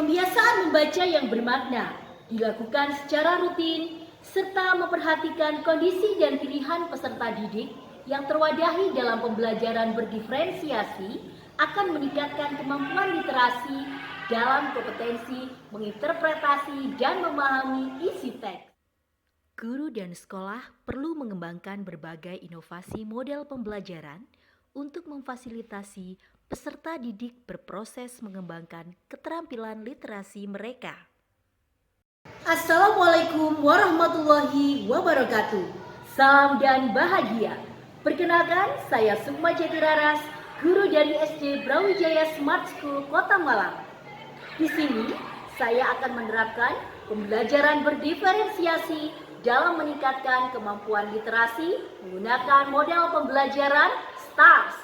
Pembiasaan membaca yang bermakna dilakukan secara rutin serta memperhatikan kondisi dan pilihan peserta didik yang terwadahi dalam pembelajaran berdiferensiasi akan meningkatkan kemampuan literasi dalam kompetensi menginterpretasi dan memahami isi teks. Guru dan sekolah perlu mengembangkan berbagai inovasi model pembelajaran untuk memfasilitasi peserta didik berproses mengembangkan keterampilan literasi mereka. Assalamualaikum warahmatullahi wabarakatuh. Salam dan bahagia. Perkenalkan, saya Sukma Jatiraras, guru dari SD Brawijaya Smart School Kota Malang. Di sini, saya akan menerapkan pembelajaran berdiferensiasi dalam meningkatkan kemampuan literasi menggunakan model pembelajaran STARS.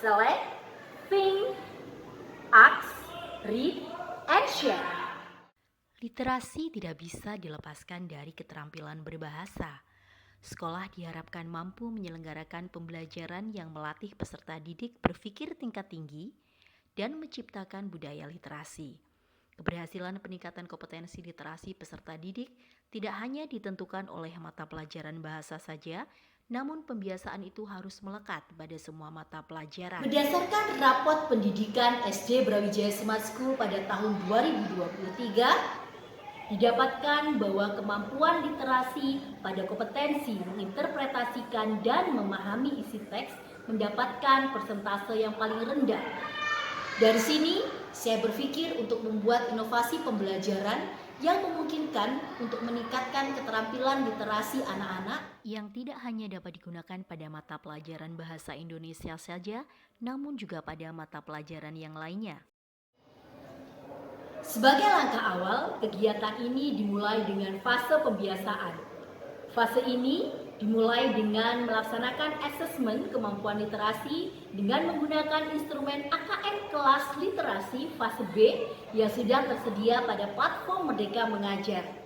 Select, Think, Ask, Read, and Share. Literasi tidak bisa dilepaskan dari keterampilan berbahasa. Sekolah diharapkan mampu menyelenggarakan pembelajaran yang melatih peserta didik berpikir tingkat tinggi dan menciptakan budaya literasi. Keberhasilan peningkatan kompetensi literasi peserta didik tidak hanya ditentukan oleh mata pelajaran bahasa saja, namun pembiasaan itu harus melekat pada semua mata pelajaran. Berdasarkan rapot pendidikan SD Brawijaya Smart School pada tahun 2023, didapatkan bahwa kemampuan literasi pada kompetensi menginterpretasikan dan memahami isi teks mendapatkan persentase yang paling rendah. Dari sini, saya berpikir untuk membuat inovasi pembelajaran yang memungkinkan untuk meningkatkan keterampilan literasi anak-anak yang tidak hanya dapat digunakan pada mata pelajaran bahasa Indonesia saja, namun juga pada mata pelajaran yang lainnya. Sebagai langkah awal, kegiatan ini dimulai dengan fase pembiasaan. Fase ini dimulai dengan melaksanakan asesmen kemampuan literasi dengan menggunakan instrumen AKM kelas literasi fase B yang sudah tersedia pada platform Merdeka Mengajar.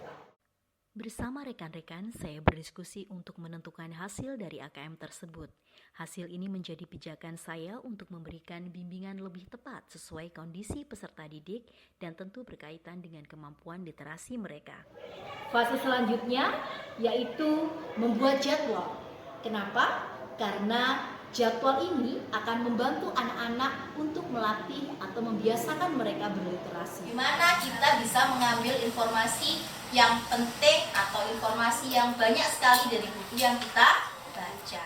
Bersama rekan-rekan, saya berdiskusi untuk menentukan hasil dari AKM tersebut. Hasil ini menjadi pijakan saya untuk memberikan bimbingan lebih tepat sesuai kondisi peserta didik dan tentu berkaitan dengan kemampuan literasi mereka. Fase selanjutnya yaitu membuat jadwal. Kenapa? Karena jadwal ini akan membantu anak-anak untuk melatih atau membiasakan mereka berliterasi. Di mana kita bisa mengambil informasi yang penting atau informasi yang banyak sekali dari buku yang kita baca.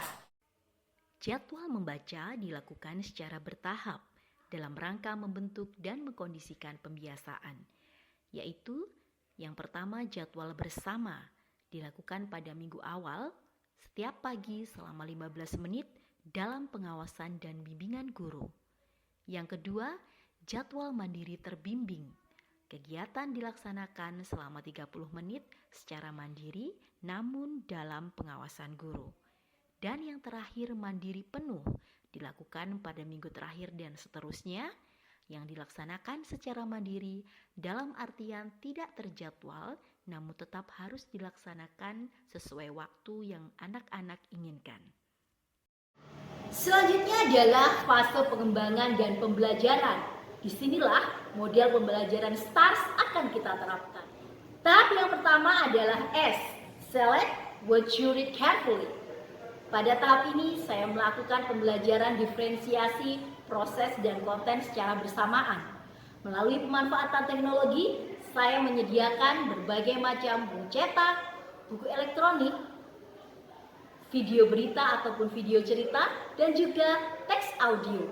Jadwal membaca dilakukan secara bertahap dalam rangka membentuk dan mengkondisikan pembiasaan, yaitu yang pertama jadwal bersama dilakukan pada minggu awal setiap pagi selama 15 menit dalam pengawasan dan bimbingan guru. Yang kedua, jadwal mandiri terbimbing. Kegiatan dilaksanakan selama 30 menit secara mandiri namun dalam pengawasan guru. Dan yang terakhir, mandiri penuh dilakukan pada minggu terakhir dan seterusnya yang dilaksanakan secara mandiri dalam artian tidak terjadwal namun tetap harus dilaksanakan sesuai waktu yang anak-anak inginkan. Selanjutnya adalah fase pengembangan dan pembelajaran. Disinilah model pembelajaran STARS akan kita terapkan. Tahap yang pertama adalah S, Select What You Read Carefully. Pada tahap ini saya melakukan pembelajaran diferensiasi proses dan konten secara bersamaan. Melalui pemanfaatan teknologi, saya menyediakan berbagai macam buku cetak, buku elektronik, video berita ataupun video cerita, dan juga teks audio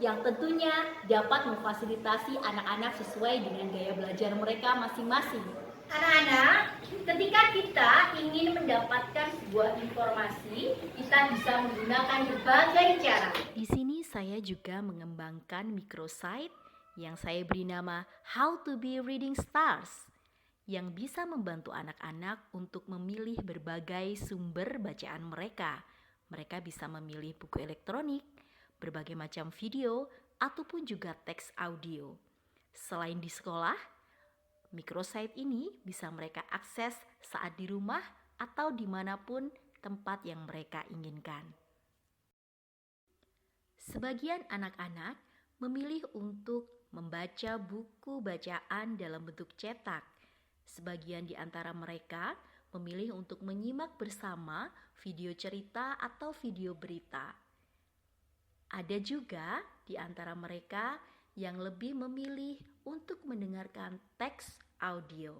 yang tentunya dapat memfasilitasi anak-anak sesuai dengan gaya belajar mereka masing-masing. Anak-anak, ketika kita ingin mendapatkan sebuah informasi, kita bisa menggunakan berbagai cara. Di sini saya juga mengembangkan microsite yang saya beri nama How to be Reading Stars, yang bisa membantu anak-anak untuk memilih berbagai sumber bacaan mereka. Mereka bisa memilih buku elektronik, berbagai macam video, ataupun juga teks audio. Selain di sekolah, microsite ini bisa mereka akses saat di rumah atau dimanapun tempat yang mereka inginkan. Sebagian anak-anak memilih untuk membaca buku bacaan dalam bentuk cetak. Sebagian di antara mereka memilih untuk menyimak bersama video cerita atau video berita. Ada juga di antara mereka yang lebih memilih untuk mendengarkan teks audio.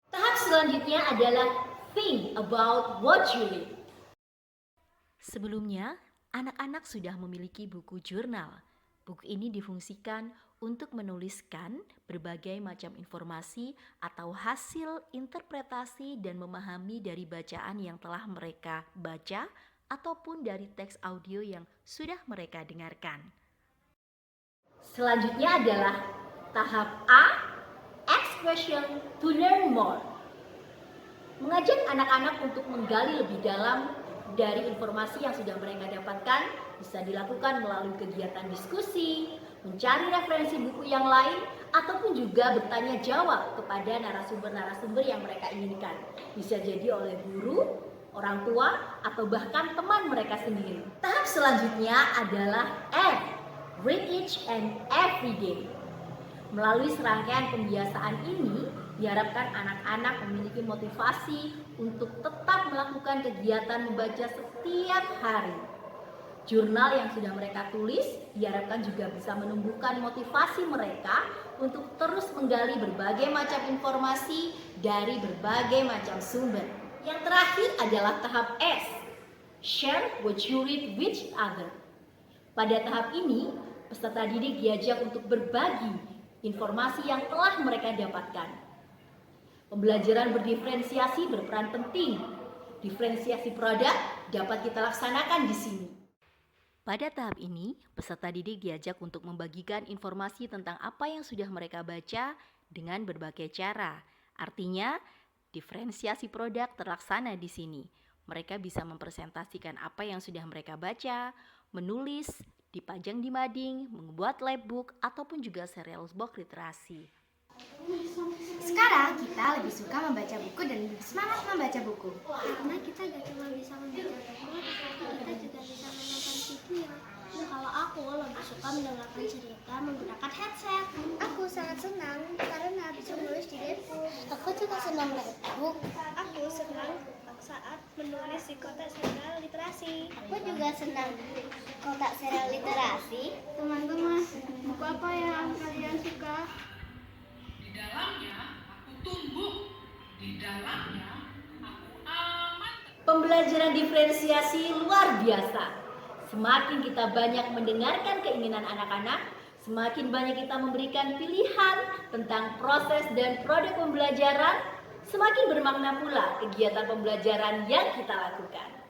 Tahap selanjutnya adalah think about what you read. Sebelumnya, anak-anak sudah memiliki buku jurnal. Buku ini difungsikan untuk menuliskan berbagai macam informasi atau hasil interpretasi dan memahami dari bacaan yang telah mereka baca ataupun dari teks audio yang sudah mereka dengarkan. Selanjutnya adalah tahap A, ask question to learn more. Mengajak anak-anak untuk menggali lebih dalam dari informasi yang sudah mereka dapatkan bisa dilakukan melalui kegiatan diskusi, mencari referensi buku yang lain, ataupun juga bertanya jawab kepada narasumber-narasumber yang mereka inginkan. Bisa jadi oleh guru, orang tua, atau bahkan teman mereka sendiri. Tahap selanjutnya adalah F, read each and every day. Melalui serangkaian pembiasaan ini, diharapkan anak-anak memiliki motivasi untuk tetap melakukan kegiatan membaca setiap hari. Jurnal yang sudah mereka tulis diharapkan juga bisa menumbuhkan motivasi mereka untuk terus menggali berbagai macam informasi dari berbagai macam sumber. Yang terakhir adalah tahap S, share what you read with other. Pada tahap ini, peserta didik diajak untuk berbagi informasi yang telah mereka dapatkan. Pembelajaran berdiferensiasi berperan penting. Diferensiasi produk dapat kita laksanakan di sini. Pada tahap ini, peserta didik diajak untuk membagikan informasi tentang apa yang sudah mereka baca dengan berbagai cara. Artinya, diferensiasi produk terlaksana di sini. Mereka bisa mempresentasikan apa yang sudah mereka baca, menulis, dipajang di mading, membuat labbook, ataupun juga serial box literasi. Sekarang kita lebih suka membaca buku dan lebih semangat membaca buku. Karena kita gak cuma bisa membaca buku, kita juga bisa menonton video. Kalau aku lebih suka mendengarkan cerita menggunakan headset. Aku sangat senang karena bisa menulis di laptop. Aku juga senang labbook. Aku senang saat menulis di kotak serial literasi. Aku juga senang kotak serial literasi. Teman-teman, buku apa yang kalian suka? Di dalamnya aku tumbuh, di dalamnya aku aman. Pembelajaran diferensiasi luar biasa. Semakin kita banyak mendengarkan keinginan anak-anak, semakin banyak kita memberikan pilihan tentang proses dan produk pembelajaran, semakin bermakna pula kegiatan pembelajaran yang kita lakukan.